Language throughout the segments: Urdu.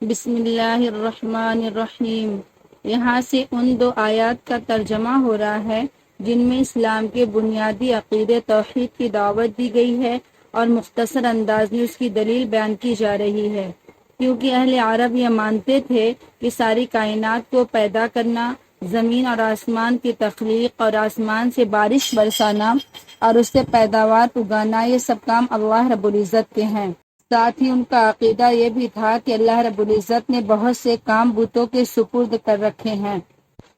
بسم اللہ الرحمن الرحیم۔ یہاں سے ان دو آیات کا ترجمہ ہو رہا ہے جن میں اسلام کے بنیادی عقیدے توحید کی دعوت دی گئی ہے اور مختصر انداز میں اس کی دلیل بیان کی جا رہی ہے، کیونکہ اہل عرب یہ مانتے تھے کہ ساری کائنات کو پیدا کرنا، زمین اور آسمان کی تخلیق اور آسمان سے بارش برسانا اور اس سے پیداوار اگانا، یہ سب کام اللہ رب العزت کے ہیں۔ ساتھ ہی ان کا عقیدہ یہ بھی تھا کہ اللہ رب العزت نے بہت سے کام بتوں کے سپرد کر رکھے ہیں،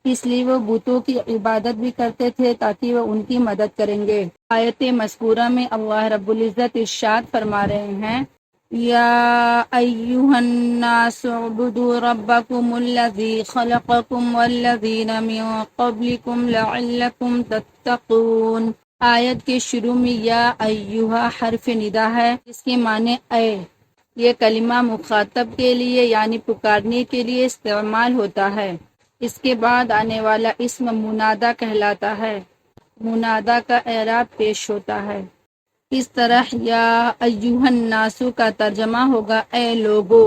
اس لیے وہ بتوں کی عبادت بھی کرتے تھے تاکہ وہ ان کی مدد کریں گے۔ آیت مذکورہ میں اللہ رب العزت ارشاد فرما رہے ہیں، یا ایھا الناس اعبدوا ربکم الذی خلقکم والذین من قبلکم لعلکم تتقون۔ آیت کے شروع میں یا ایھا حرف ندا ہے جس کے معنی اے۔ یہ کلمہ مخاطب کے لیے یعنی پکارنے کے لیے استعمال ہوتا ہے۔ اس کے بعد آنے والا اسم منادا کہلاتا ہے۔ منادا کا اعراب پیش ہوتا ہے۔ اس طرح یا ایھا الناس کا ترجمہ ہوگا اے لوگو،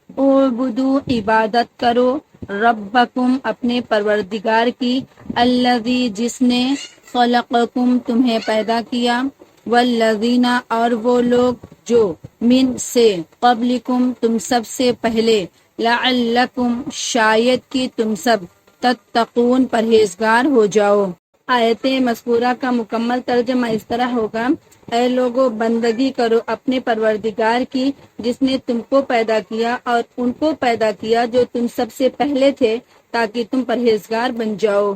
اعبدو عبادت کرو، ربکم اپنے پروردگار کی، الذی جس نے، خلقکم تمہیں پیدا کیا، والذین اور وہ لوگ جو، من سے، قبلکم تم سب سے پہلے، لعلکم شاید کہ تم سب، تتقون پرہیزگار ہو جاؤ۔ آیت مذکورہ کا مکمل ترجمہ اس طرح ہوگا، اے لوگو بندگی کرو اپنے پروردگار کی جس نے تم کو پیدا کیا اور ان کو پیدا کیا جو تم سب سے پہلے تھے تاکہ تم پرہیزگار بن جاؤ۔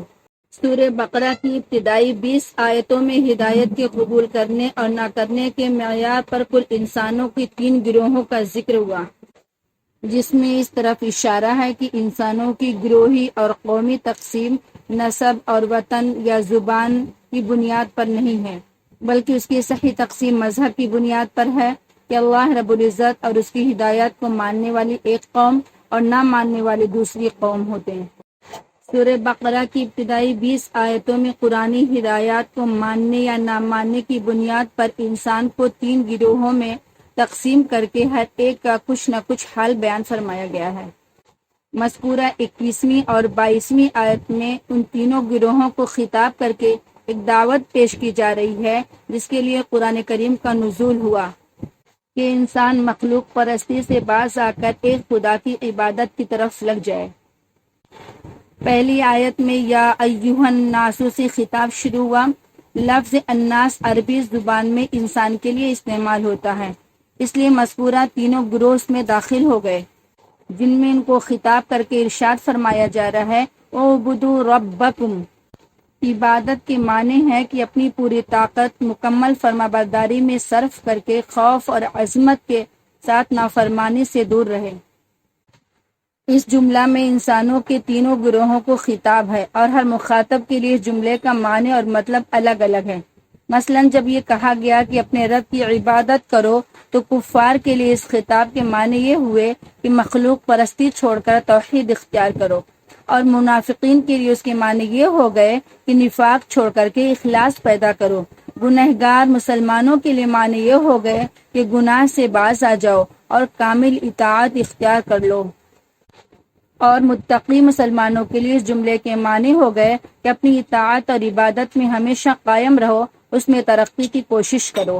سورہ بقرہ کی ابتدائی 20 آیتوں میں ہدایت کے قبول کرنے اور نہ کرنے کے معیار پر کل انسانوں کی 3 گروہوں کا ذکر ہوا، جس میں اس طرف اشارہ ہے کہ انسانوں کی گروہی اور قومی تقسیم نسب اور وطن یا زبان کی بنیاد پر نہیں ہے، بلکہ اس کی صحیح تقسیم مذہب کی بنیاد پر ہے کہ اللہ رب العزت اور اس کی ہدایت کو ماننے والی ایک قوم اور نہ ماننے والی دوسری قوم ہوتے ہیں۔ سورہ بقرہ کی ابتدائی 20 آیتوں میں قرآنی ہدایات کو ماننے یا نہ ماننے کی بنیاد پر انسان کو 3 گروہوں میں تقسیم کر کے ہر ایک کا کچھ نہ کچھ حال بیان فرمایا گیا ہے۔ مذکورہ 21ویں اور 22ویں آیت میں ان تینوں گروہوں کو خطاب کر کے ایک دعوت پیش کی جا رہی ہے جس کے لیے قرآن کریم کا نزول ہوا کہ انسان مخلوق پرستی سے باز آ کر ایک خدا کی عبادت کی طرف لگ جائے۔ پہلی آیت میں یا ایھا الناس سے خطاب شروع ہوا۔ لفظ الناس عربی زبان میں انسان کے لیے استعمال ہوتا ہے، اس لیے مذکورہ تینوں گروہ اس میں داخل ہو گئے جن میں ان کو خطاب کر کے ارشاد فرمایا جا رہا ہے، اعبدوا ربکم۔ عبادت کے معنی ہے کہ اپنی پوری طاقت مکمل فرمانبرداری میں صرف کر کے خوف اور عظمت کے ساتھ نافرمانی سے دور رہے۔ اس جملہ میں انسانوں کے تینوں گروہوں کو خطاب ہے اور ہر مخاطب کے لیے اس جملے کا معنی اور مطلب الگ الگ ہے۔ مثلا جب یہ کہا گیا کہ اپنے رب کی عبادت کرو تو کفار کے لیے اس خطاب کے معنی یہ ہوئے کہ مخلوق پرستی چھوڑ کر توحید اختیار کرو، اور منافقین کے لیے اس کے معنی یہ ہو گئے کہ نفاق چھوڑ کر کے اخلاص پیدا کرو۔ گنہگار مسلمانوں کے لیے معنی یہ ہو گئے کہ گناہ سے باز آ جاؤ اور کامل اطاعت اختیار کر لو، اور متقی مسلمانوں کے لیے اس جملے کے معنی ہو گئے کہ اپنی اطاعت اور عبادت میں ہمیشہ قائم رہو، اس میں ترقی کی کوشش کرو۔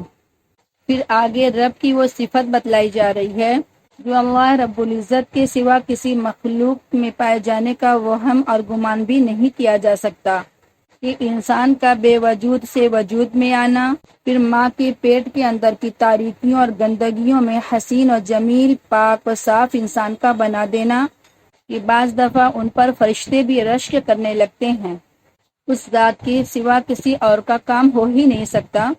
پھر آگے رب کی وہ صفت بتلائی جا رہی ہے جو اللہ رب العزت کے سوا کسی مخلوق میں پائے جانے کا وہم اور گمان بھی نہیں کیا جا سکتا، کہ انسان کا بے وجود سے وجود میں آنا، پھر ماں کے پیٹ کے اندر کی تاریکیوں اور گندگیوں میں حسین و جمیل، پاک و صاف انسان کا بنا دینا کہ بعض دفعہ ان پر فرشتے بھی رشک کرنے لگتے ہیں، اس ذات کے سوا کسی اور کا کام ہو ہی نہیں سکتا۔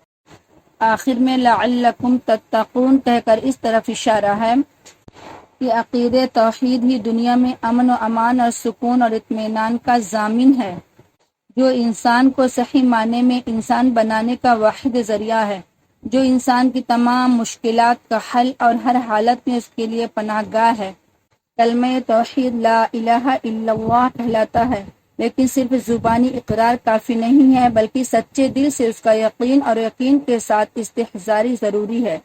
آخر میں لعلکم تتقون کہہ کر اس طرف اشارہ ہے کہ عقید توحید ہی دنیا میں امن و امان اور سکون اور اطمینان کا ضامن ہے، جو انسان کو صحیح معنی میں انسان بنانے کا واحد ذریعہ ہے، جو انسان کی تمام مشکلات کا حل اور ہر حالت میں اس کے لیے پناہ گاہ ہے۔ کلمہ توحید لا الہ الا اللہ کہلاتا ہے، لیکن صرف زبانی اقرار کافی نہیں ہے، بلکہ سچے دل سے اس کا یقین اور یقین کے ساتھ استحضاری ضروری ہے۔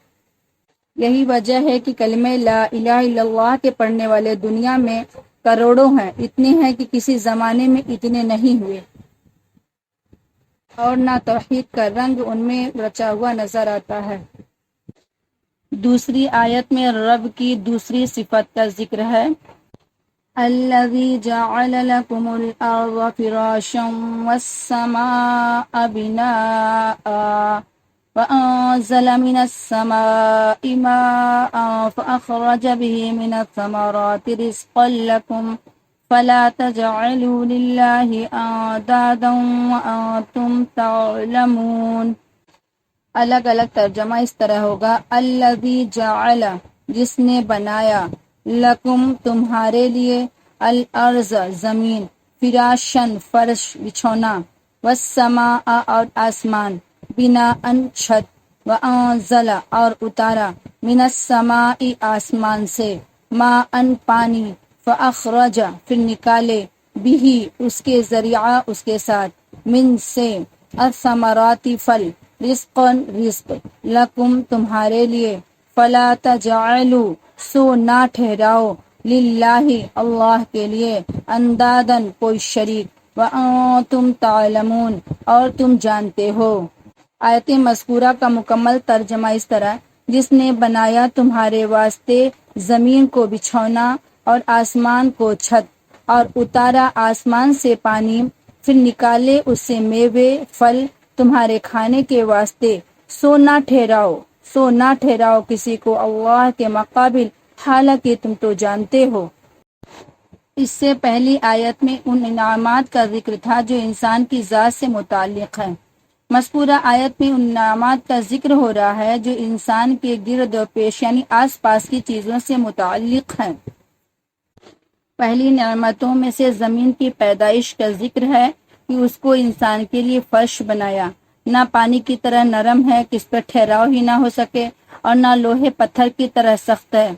یہی وجہ ہے کہ کلمہ لا الہ الا اللہ کے پڑھنے والے دنیا میں کروڑوں ہیں، اتنے ہیں کہ کسی زمانے میں اتنے نہیں ہوئے، اور نہ توحید کا رنگ ان میں رچا ہوا نظر آتا ہے۔ دوسری آیت میں رب کی دوسری صفت کا ذکر ہے، الذی جعل لکم الارض فراشا والسماء بناء وأنزل من السماء ماء فأخرج به من الثمرات رزقا لكم فلا تجعلوا لله أندادا وأنتم تعلمون۔ الگ الگ ترجمہ اس طرح ہوگا، الذی جعل جس نے بنایا، لکم تمہارے لیے، الارض زمین، فراشن فرش بچھونا، والسماء اور آسمان، بنا ان چھت، وانزل اور اتارا، من السماء آسمان سے، ما ان پانی، فاخرج پھر نکالے، بھی اس کے ذریعہ اس کے ساتھ، من سے، الثمرات پھل، رزقن رزق، لکم تمہارے لیے، فلا تجعلوا سو نہ ٹھہراؤ، للہ اللہ کے لیے، اندادن کوئی شریک، وانتم تعلمون اور تم جانتے ہو۔ آیت مذکورہ کا مکمل ترجمہ اس طرح، جس نے بنایا تمہارے واسطے زمین کو بچھونا اور آسمان کو چھت، اور اتارا آسمان سے پانی، پھر نکالے اس سے میوے پھل تمہارے کھانے کے واسطے، سو نہ ٹھہراؤ کسی کو اللہ کے مقابل، حالانکہ تم تو جانتے ہو۔ اس سے پہلی آیت میں ان انعامات کا ذکر تھا جو انسان کی ذات سے متعلق ہیں۔ مذکورہ آیت میں ان انعامات کا ذکر ہو رہا ہے جو انسان کے گرد و پیش یعنی آس پاس کی چیزوں سے متعلق ہیں۔ پہلی نعمتوں میں سے زمین کی پیدائش کا ذکر ہے کہ اس کو انسان کے لیے فرش بنایا، نہ پانی کی طرح نرم ہے کہ اس پر ٹھہراؤ ہی نہ ہو سکے، اور نہ لوہے پتھر کی طرح سخت ہے۔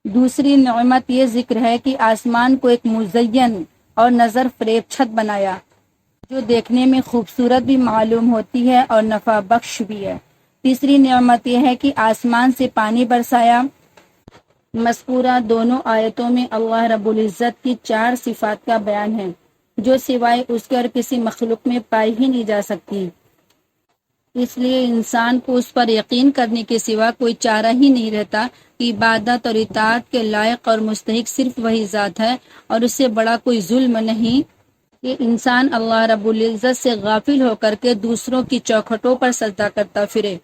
دوسری نعمت یہ ذکر ہے کہ آسمان کو ایک مزین اور نظر فریب چھت بنایا، جو دیکھنے میں خوبصورت بھی معلوم ہوتی ہے اور نفع بخش بھی ہے۔ تیسری نعمت یہ ہے کہ آسمان سے پانی برسایا۔ مذکورہ دونوں آیتوں میں اللہ رب العزت کی 4 صفات کا بیان ہے جو سوائے اس کے اور کسی مخلوق میں پائی ہی نہیں جا سکتی، اس لیے انسان کو اس پر یقین کرنے کے سوا کوئی چارہ ہی نہیں رہتا کہ عبادت اور اطاعت کے لائق اور مستحق صرف وہی ذات ہے، اور اس سے بڑا کوئی ظلم نہیں کہ انسان اللہ رب العزت سے غافل ہو کر کے دوسروں کی چوکھٹوں پر سجدہ کرتا پھرے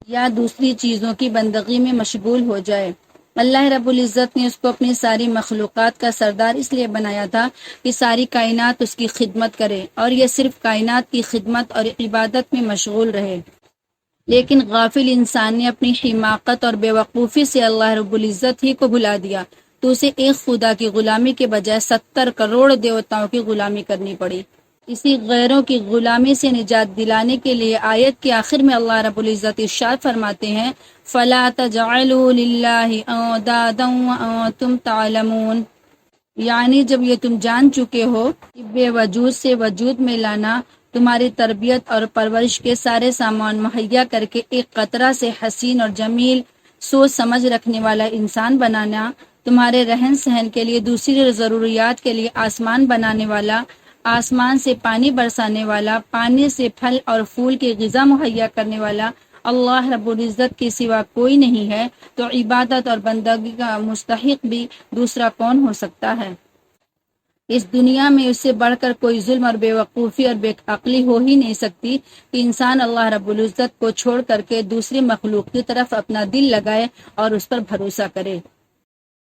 یا دوسری چیزوں کی بندگی میں مشغول ہو جائے۔ اللہ رب العزت نے اس کو اپنی ساری مخلوقات کا سردار اس لیے بنایا تھا کہ ساری کائنات اس کی خدمت کرے، اور یہ صرف کائنات کی خدمت اور عبادت میں مشغول رہے۔ لیکن غافل انسان نے اپنی حماقت اور بے وقوفی سے اللہ رب العزت ہی کو بھلا دیا، تو اسے ایک خدا کی غلامی کے بجائے 70 کروڑ دیوتاؤں کی غلامی کرنی پڑی۔ اسی غیروں کی غلامی سے نجات دلانے کے لیے آیت کے آخر میں اللہ رب العزت ارشاد فرماتے ہیں، فَلَا تَجْعَلُوا لِلَّهِ أَندَادًا وَأَنتُمْ تَعْلَمُونَ، یعنی جب یہ تم جان چکے ہو کہ بے وجود سے وجود میں لانا، تمہاری تربیت اور پرورش کے سارے سامان مہیا کر کے ایک قطرہ سے حسین اور جمیل سوچ سمجھ رکھنے والا انسان بنانا، تمہارے رہن سہن کے لیے دوسری ضروریات کے لیے آسمان بنانے والا، آسمان سے پانی برسانے والا، پانی سے پھل اور پھول کی غذا مہیا کرنے والا اللہ رب العزت کے سوا کوئی نہیں ہے، تو عبادت اور بندگی کا مستحق بھی دوسرا کون ہو سکتا ہے؟ اس دنیا میں اس سے بڑھ کر کوئی ظلم اور بے وقوفی اور بے عقلی ہو ہی نہیں سکتی کہ انسان اللہ رب العزت کو چھوڑ کر کے دوسری مخلوق کی طرف اپنا دل لگائے اور اس پر بھروسہ کرے۔